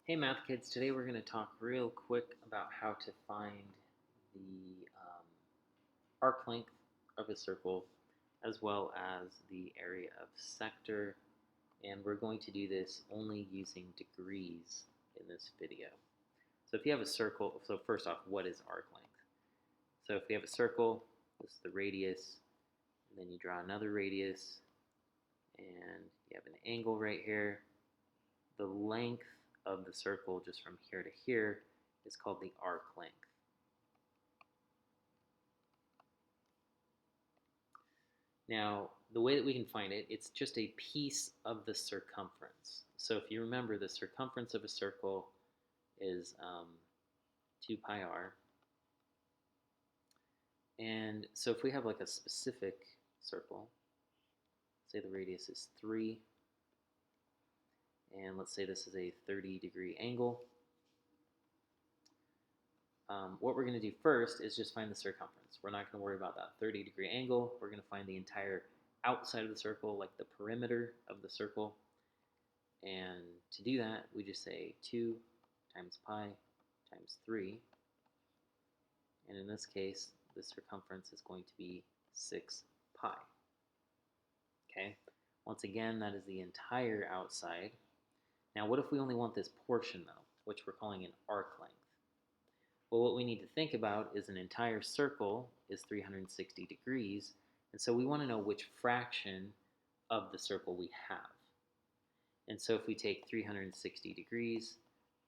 Hey math kids, today we're going to talk real quick about how to find the arc length of a circle as well as the area of sector, and we're going to do this only using degrees in this video. So if you have a circle, so first off, what is arc length? So if we have a circle, this is the radius, and then you draw another radius, and you have an angle right here. The length of the circle just from here to here is called the arc length. Now, the way that we can find it, it's just a piece of the circumference. So if you remember, the circumference of a circle is 2 pi r. And so if we have like a specific circle, say the radius is 3, and let's say this is a 30-degree angle. What we're going to do first is just find the circumference. We're not going to worry about that 30-degree angle. We're going to find the entire outside of the circle, like the perimeter of the circle. And to do that, we just say 2 times pi times 3. And in this case, the circumference is going to be 6 pi. Okay? Once again, that is the entire outside. Now, what if we only want this portion, though, which we're calling an arc length? Well, what we need to think about is an entire circle is 360 degrees, and so we want to know which fraction of the circle we have. And so if we take 360 degrees,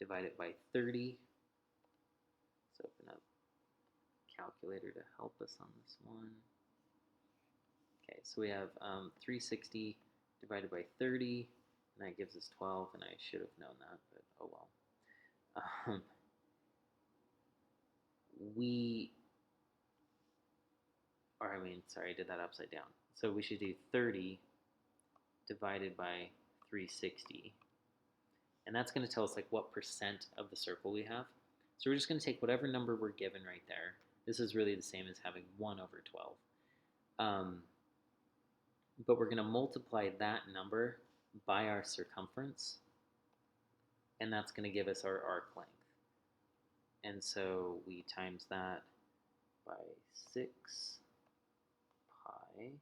divide it by 30, let's open up a calculator to help us on this one. Okay, so we have 360 divided by 30, and that gives us 12, and I should have known that, but oh well. I did that upside down. So we should do 30 divided by 360. And that's going to tell us like what percent of the circle we have. So we're just going to take whatever number we're given right there. This is really the same as having 1 over 12. But we're going to multiply that number by our circumference, and that's going to give us our arc length. And so we times that by 6 pi,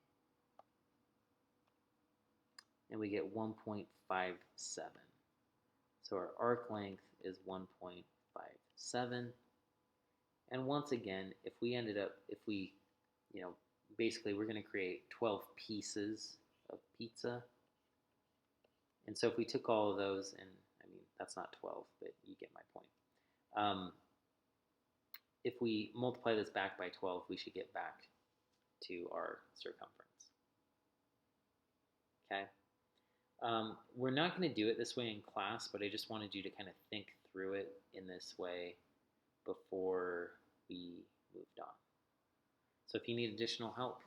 and we get 1.57. So our arc length is 1.57. And once again, basically we're going to create 12 pieces of pizza. And so if we took all of those, and that's not 12, but you get my point. If we multiply this back by 12, we should get back to our circumference. Okay? We're not going to do it this way in class, but I just wanted you to kind of think through it in this way before we moved on. So if you need additional help,